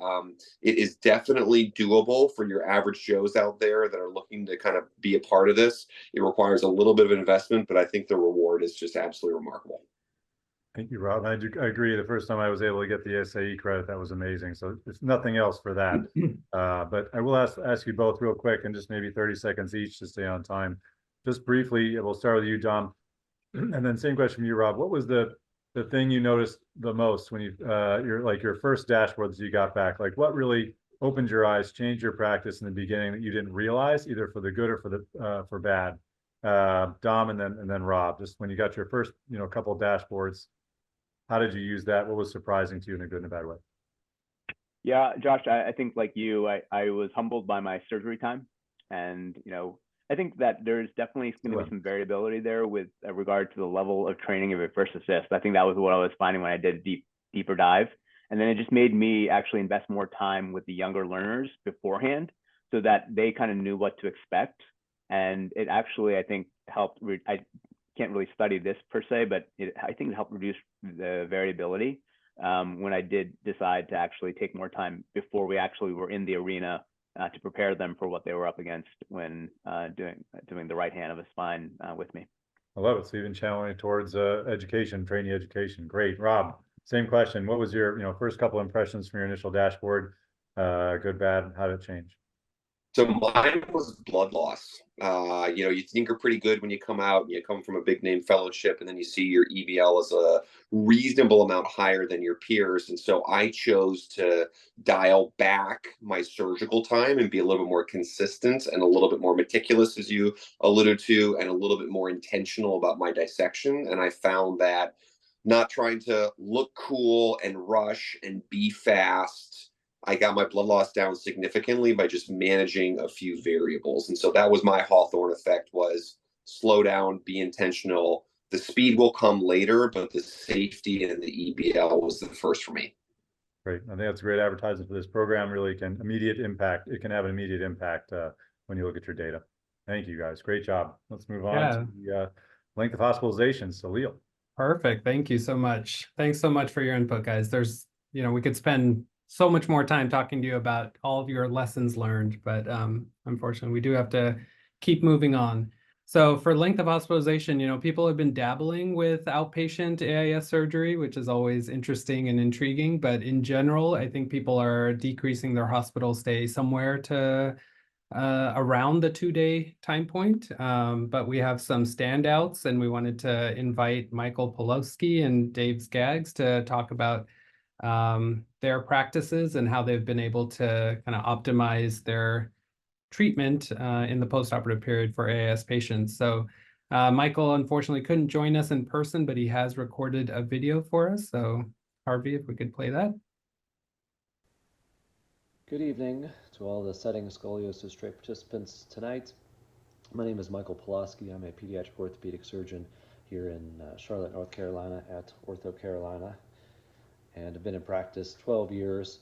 it is definitely doable for your average Joes out there that are looking to kind of be a part of this. It requires a little bit of investment, but I think the reward is just absolutely remarkable. Thank you, Rob. I agree. The first time I was able to get the SAE credit, that was amazing. So it's nothing else for that. But I will ask you both real quick, and just maybe 30 seconds each to stay on time. Just briefly, we'll start with you, Dom, and then same question from you, Rob. What was the thing you noticed the most when your first dashboards you got back? Like, what really opened your eyes, changed your practice in the beginning that you didn't realize, either for the good or for bad? Dom, and then Rob. Just when you got your first couple of dashboards. How did you use that? What was surprising to you in a good and a bad way? Yeah, Josh, I think like you, I was humbled by my surgery time. And, I think that there's definitely going to be some variability there with regard to the level of training of a first assist. I think that was what I was finding when I did a deeper dive. And then it just made me actually invest more time with the younger learners beforehand so that they kind of knew what to expect. And it actually, I think, helped. I can't really study this per se, but I think it helped reduce the variability when I did decide to actually take more time before we actually were in the arena to prepare them for what they were up against when doing the right hand of a spine with me. I love it. So even channeling it towards education, trainee education. Great. Rob, same question. What was your first couple impressions from your initial dashboard? Good, bad? How did it change? So mine was blood loss. You think you're pretty good when you come out and you come from a big name fellowship, and then you see your EBL is a reasonable amount higher than your peers. And so I chose to dial back my surgical time and be a little bit more consistent and a little bit more meticulous, as you alluded to, and a little bit more intentional about my dissection. And I found that not trying to look cool and rush and be fast, I got my blood loss down significantly by just managing a few variables. And so that was my Hawthorne effect, was slow down, be intentional. The speed will come later, but the safety and the EBL was the first for me. Great. I think that's a great advertisement for this program. Really can immediate impact. It can have an immediate impact when you look at your data. Thank you guys. Great job. Let's move on to the length of hospitalization. So Leo. Perfect. Thank you so much. Thanks so much for your input, guys. There's, we could spend so much more time talking to you about all of your lessons learned, but unfortunately we do have to keep moving on. So for length of hospitalization, people have been dabbling with outpatient AIS surgery, which is always interesting and intriguing, but in general, I think people are decreasing their hospital stay somewhere to around the 2-day time point. But we have some standouts, and we wanted to invite Michael Pawlowski and Dave Skaggs to talk about their practices and how they've been able to kind of optimize their treatment in the postoperative period for AIS patients. So Michael unfortunately couldn't join us in person, but he has recorded a video for us. So Harvey, if we could play that. Good evening to all the Setting Scoliosis Straight participants tonight. My name is Michael Pawlowski. I'm a pediatric orthopedic surgeon here in Charlotte, North Carolina at Ortho Carolina, and I've been in practice 12 years.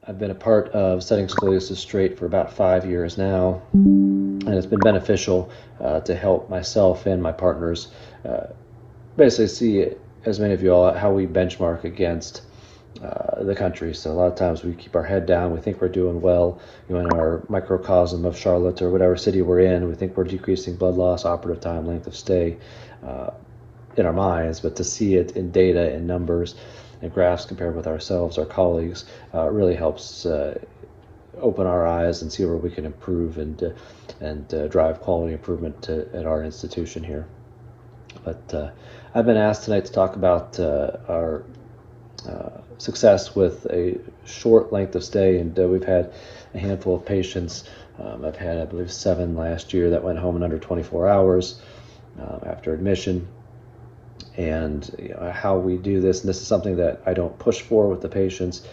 I've been a part of Setting Scoliosis Straight for about 5 years now, and it's been beneficial to help myself and my partners basically see, as many of you all, how we benchmark against the country. So a lot of times we keep our head down, we think we're doing well, in our microcosm of Charlotte or whatever city we're in, we think we're decreasing blood loss, operative time, length of stay in our minds, but to see it in data, in numbers, and graphs compared with ourselves, our colleagues, really helps open our eyes and see where we can improve and drive quality improvement at our institution here. But I've been asked tonight to talk about our success with a short length of stay, and we've had a handful of patients. I've had, I believe, 7 last year that went home in under 24 hours after admission. And how we do this, and this is something that I don't push for with the patients.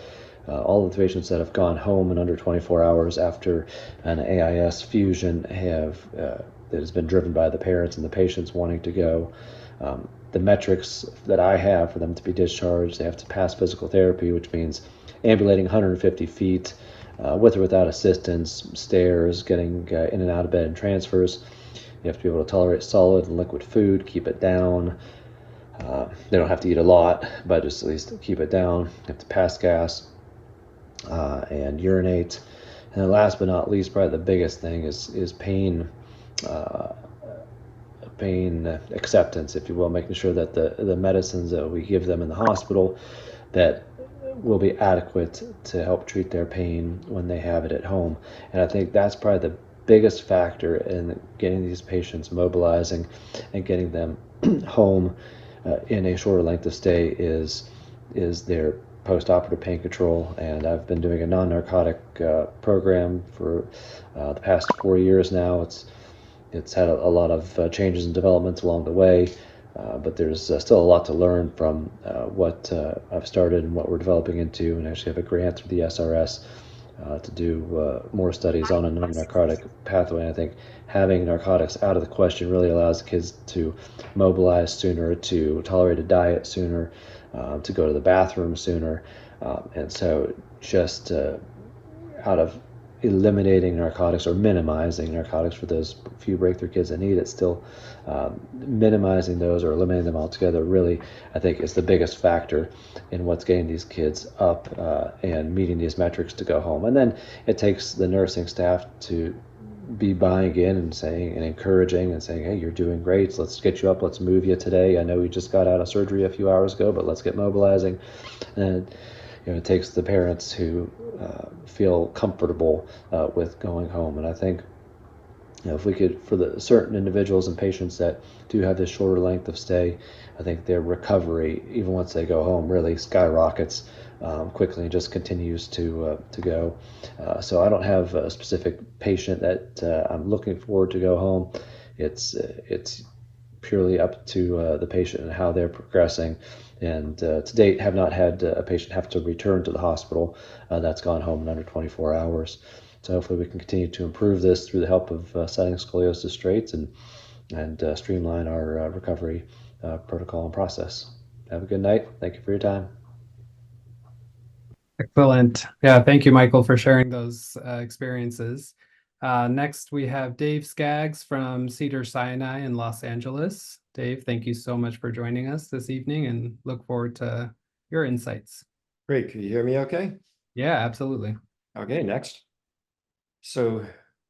All of the patients that have gone home in under 24 hours after an AIS fusion that has been driven by the parents and the patients wanting to go. The metrics that I have for them to be discharged, they have to pass physical therapy, which means ambulating 150 feet with or without assistance, stairs, getting in and out of bed and transfers. You have to be able to tolerate solid and liquid food, keep it down. They don't have to eat a lot, but just at least keep it down. You have to pass gas and urinate. And then last but not least, probably the biggest thing is pain acceptance, if you will, making sure that the medicines that we give them in the hospital that will be adequate to help treat their pain when they have it at home. And I think that's probably the biggest factor in getting these patients mobilizing and getting them home in a shorter length of stay is their post-operative pain control. And I've been doing a non-narcotic program for the past 4 years now. It's had a lot of changes and developments along the way, but there's still a lot to learn from what I've started and what we're developing into, and actually have a grant through the SRS to do more studies on a non-narcotic pathway. And I think having narcotics out of the question really allows kids to mobilize sooner, to tolerate a diet sooner, to go to the bathroom sooner. And so just out of eliminating narcotics or minimizing narcotics for those few breakthrough kids that need it, still minimizing those or eliminating them altogether really, I think, is the biggest factor in what's getting these kids up and meeting these metrics to go home. And then it takes the nursing staff to be buying in and saying and encouraging and saying, hey, you're doing great, let's get you up, let's move you today. I know you just got out of surgery a few hours ago, but let's get mobilizing. And it takes the parents who feel comfortable with going home. And I think if we could, for the certain individuals and patients that do have this shorter length of stay, I think their recovery, even once they go home, really skyrockets quickly and just continues to go. So I don't have a specific patient that I'm looking forward to go home. It's purely up to the patient and how they're progressing. And to date, have not had a patient have to return to the hospital that's gone home in under 24 hours. So hopefully we can continue to improve this through the help of setting scoliosis straight and streamline our recovery protocol and process. Have a good night. Thank you for your time. Excellent. Yeah, thank you, Michael, for sharing those experiences. Next, we have Dave Skaggs from Cedars-Sinai in Los Angeles. Dave, thank you so much for joining us this evening and look forward to your insights. Great. Can you hear me okay? Yeah, absolutely. Okay, next. So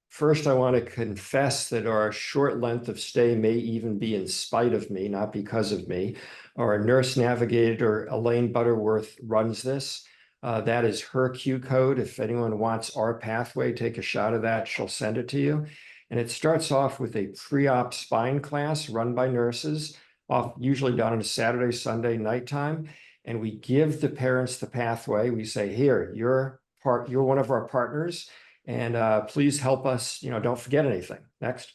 first, I want to confess that our short length of stay may even be in spite of me, not because of me. Our nurse navigator, Elaine Butterworth, runs this. That is her Q code. If anyone wants our pathway, take a shot of that. She'll send it to you. And it starts off with a pre-op spine class run by nurses, usually done on a Saturday, Sunday, nighttime. And we give the parents the pathway. We say, here, you're one of our partners. And please help us, don't forget anything. Next.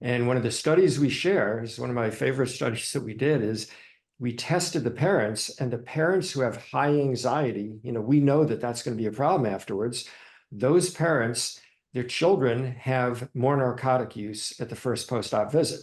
And one of the studies we share is one of my favorite studies that we did is we tested the parents, and the parents who have high anxiety, we know that that's going to be a problem afterwards. Those parents, their children have more narcotic use at the first post-op visit.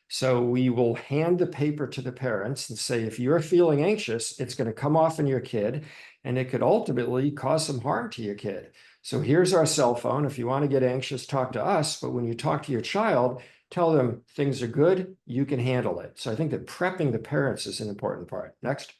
So we will hand the paper to the parents and say, if you're feeling anxious, it's going to come off in your kid, and it could ultimately cause some harm to your kid. So here's our cell phone. If you want to get anxious, talk to us. But when you talk to your child, tell them things are good, you can handle it. So I think that prepping the parents is an important part. Next.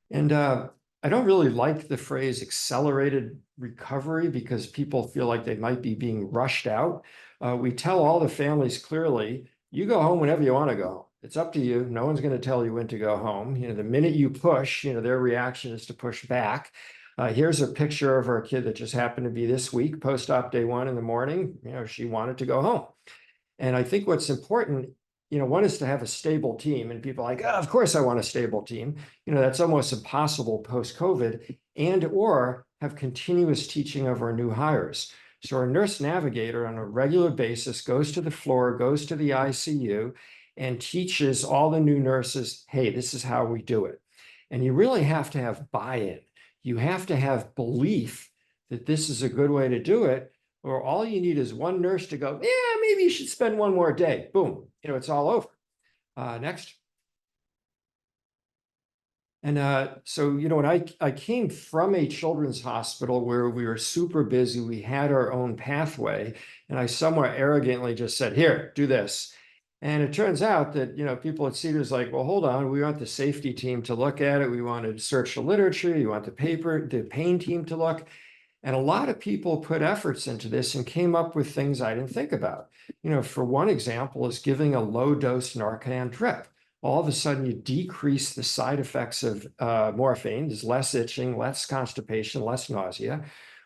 And I don't really like the phrase accelerated recovery because people feel like they might be being rushed out. We tell all the families clearly, you go home whenever you want to go. It's up to you. No one's going to tell you when to go home. The minute you push, their reaction is to push back. Here's a picture of our kid that just happened to be this week, post-op day 1 in the morning. She wanted to go home. And I think what's important, one is to have a stable team, and people are like, oh, of course I want a stable team. That's almost impossible post-COVID, and or have continuous teaching of our new hires. So our nurse navigator on a regular basis goes to the floor, goes to the ICU, and teaches all the new nurses, hey, this is how we do it. And you really have to have buy-in. You have to have belief that this is a good way to do it, or all you need is one nurse to go, yeah, maybe you should spend one more day. Boom, it's all over. Next. And so, when I came from a children's hospital where we were super busy, we had our own pathway, and I somewhat arrogantly just said, here, do this. And it turns out that, people at Cedars like, well, hold on, we want the safety team to look at it. We want to search the literature. You want the pain team to look. And a lot of people put efforts into this and came up with things I didn't think about. For one example is giving a low dose Narcan drip. All of a sudden you decrease the side effects of morphine. There's less itching, less constipation, less nausea.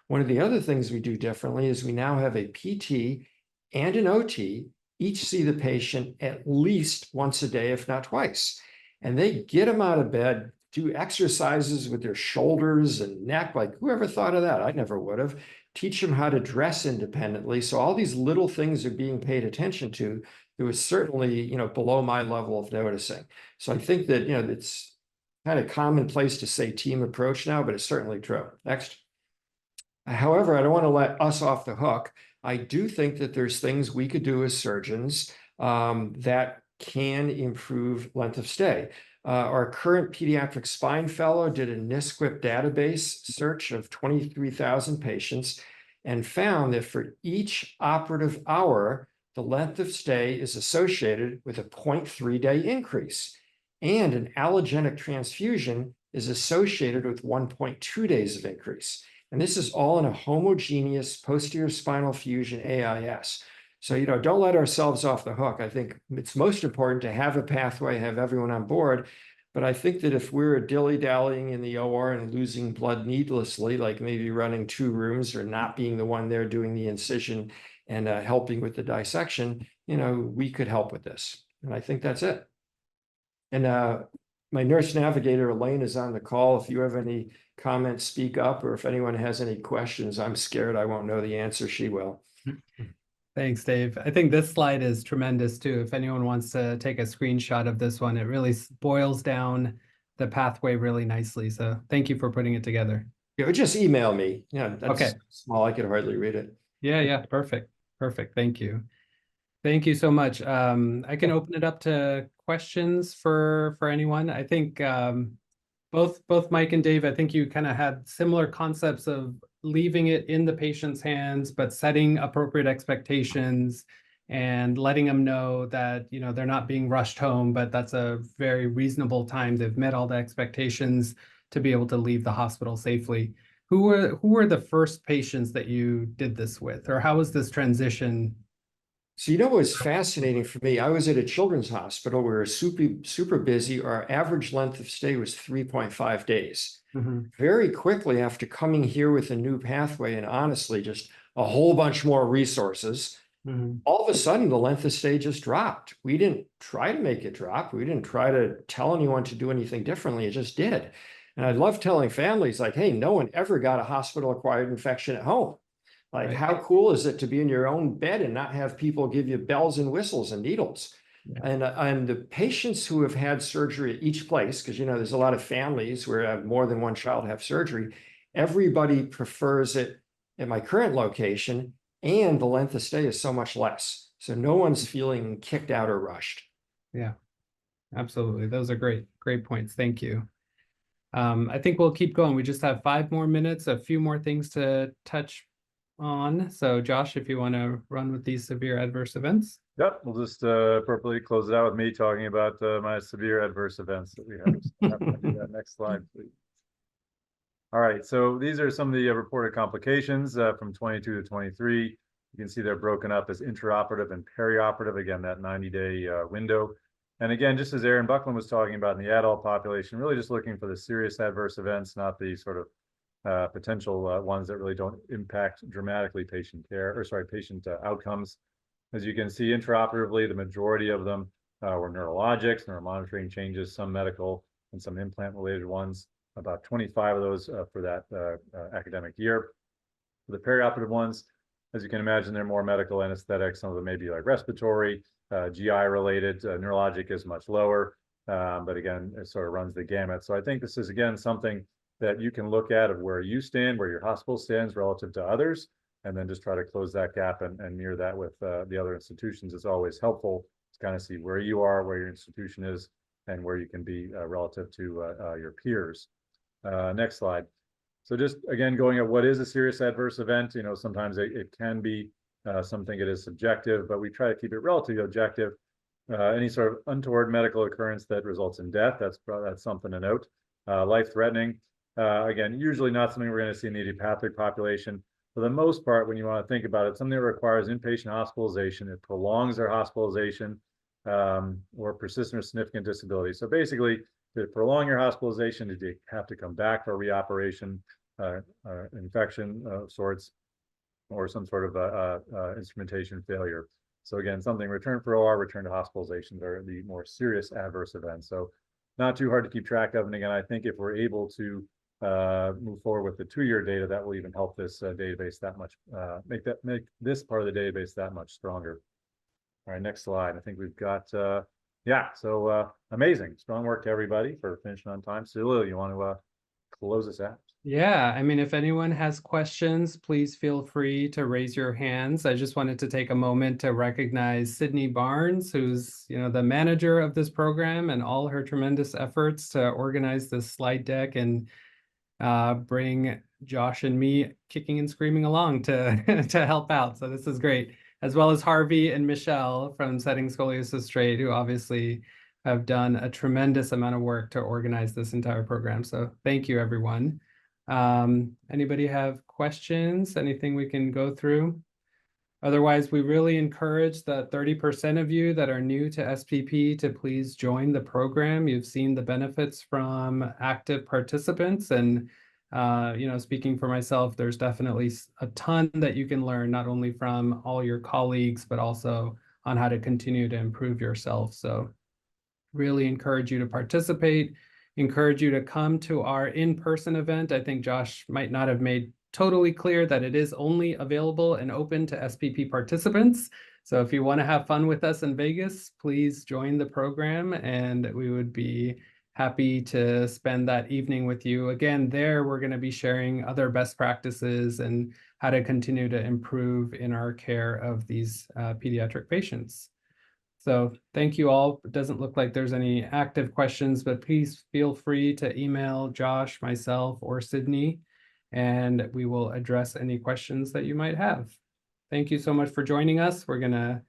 One of the other things we do differently is we now have a PT and an OT each see the patient at least once a day, if not twice. And they get them out of bed, do exercises with their shoulders and neck. Like, whoever thought of that? I never would have. Teach them how to dress independently. So all these little things are being paid attention to. It was certainly, below my level of noticing. So I think that, it's kind of commonplace to say team approach now, but it's certainly true. Next. However, I don't want to let us off the hook. I do think that there's things we could do as surgeons that can improve length of stay. Our current pediatric spine fellow did a NISQIP database search of 23,000 patients and found that for each operative hour, the length of stay is associated with a 0.3-day increase, and an allogenic transfusion is associated with 1.2 days of increase. And this is all in a homogeneous posterior spinal fusion AIS. So, you know, don't let ourselves off the hook. I think it's most important to have a pathway, have everyone on board. But I think that if we're dilly-dallying in the OR and losing blood needlessly, like maybe running 2 rooms or not being the one there doing the incision and helping with the dissection, you know, we could help with this. And I think that's it. And my nurse navigator, Elaine, is on the call. If you have any comments, speak up, or if anyone has any questions, I'm scared I won't know the answer. She will. Thanks, Dave. I think this slide is tremendous too. If anyone wants to take a screenshot of this one, it really boils down the pathway really nicely. So thank you for putting it together. Yeah, just email me. Yeah, that's Okay. small. I could hardly read it. Yeah, perfect. Perfect. Thank you. Thank you so much. I can open it up to questions for anyone. I think both Mike and Dave, I think you kind of had similar concepts of leaving it in the patient's hands, but setting appropriate expectations and letting them know that, you know, they're not being rushed home, but that's a very reasonable time. They've met all the expectations to be able to leave the hospital safely. Who were the first patients that you did this with, or how was this transition? So, you know, what was fascinating for me, I was at a children's hospital. We were super busy. Our average length of stay was 3.5 days. Very quickly after coming here with a new pathway and honestly, just a whole bunch more resources, all of a sudden the length of stay just dropped. We didn't try to make it drop. We didn't try to tell anyone to do anything differently. It just did. And I love telling families like, hey, no one ever got a hospital-acquired infection at home. Like, how cool is it to be in your own bed and not have people give you bells and whistles and needles? Yeah. And the patients who have had surgery at each place, because, you know, there's a lot of families where more than one child have surgery, everybody prefers it at my current location, and the length of stay is so much less. So no one's feeling kicked out or rushed. Yeah, absolutely. Those are great points. Thank you. I think we'll keep going. We just have 5 more minutes, a few more things to touch on. So Josh, if you want to run with these severe adverse events. Yep, we'll just appropriately close it out with me talking about my severe adverse events that we have. So do that next slide, please. All right, so these are some of the reported complications from 22 to 23. You can see they're broken up as intraoperative and perioperative, again, that 90-day window. And again, just as Aaron Buckland was talking about in the adult population, really just looking for the serious adverse events, not the sort of potential ones that really don't impact dramatically patient outcomes. As you can see, intraoperatively, the majority of them were neurologics, neuromonitoring changes, some medical and some implant-related ones. About 25 of those for that academic year. For the perioperative ones, as you can imagine, they're more medical anesthetic. Some of them may be like respiratory, GI-related. Neurologic is much lower, but again, it sort of runs the gamut. So I think this is, again, something that you can look at of where you stand, where your hospital stands relative to others, and then just try to close that gap and mirror that with the other institutions. It's always helpful to kind of see where you are, where your institution is, and where you can be relative to your peers. Next slide. So just, again, going at what is a serious adverse event, you know, sometimes it can be something that is subjective, but we try to keep it relatively objective. Any sort of untoward medical occurrence that results in death, that's something to note. Life-threatening. Again, usually not something we're going to see in the idiopathic population. For the most part, when you want to think about it, something that requires inpatient hospitalization, it prolongs their hospitalization or persistent or significant disability. So basically, to prolong your hospitalization, did you have to come back for a reoperation, infection of sorts, or some sort of instrumentation failure? So again, something return for OR, return to hospitalizations are the more serious adverse events. So not too hard to keep track of. And again, I think if we're able to move forward with the 2-year data, that will even help this database that much, make this part of the database that much stronger. All right, next slide. I think we've got yeah, so amazing. Strong work to everybody for finishing on time. Celia, you want to close us out? Yeah, I mean, if anyone has questions, please feel free to raise your hands. I just wanted to take a moment to recognize Sydney Barnes, who's, the manager of this program, and all her tremendous efforts to organize this slide deck and bring Josh and me kicking and screaming along to to help out. So this is great, as well as Harvey and Michelle from Setting Scoliosis Straight, who obviously have done a tremendous amount of work to organize this entire program. So thank you, everyone. Anybody have questions? Anything we can go through? Otherwise, we really encourage the 30% of you that are new to SPP to please join the program. You've seen the benefits from active participants, and speaking for myself, there's definitely a ton that you can learn, not only from all your colleagues, but also on how to continue to improve yourself. So really encourage you to participate, encourage you to come to our in-person event. I think Josh might not have made totally clear that it is only available and open to SPP participants. So if you want to have fun with us in Vegas, please join the program, and we would be happy to spend that evening with you. Again, there we're going to be sharing other best practices and how to continue to improve in our care of these pediatric patients. So thank you all. It doesn't look like there's any active questions, but please feel free to email Josh, myself, or Sydney, and we will address any questions that you might have. Thank you so much for joining us. We're going to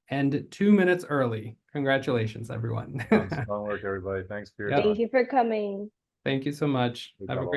end 2 minutes early. Congratulations, everyone. Strong work, everybody. Thanks for your Yeah. time. Thank you for coming. Thank you so much. Good Have a job, great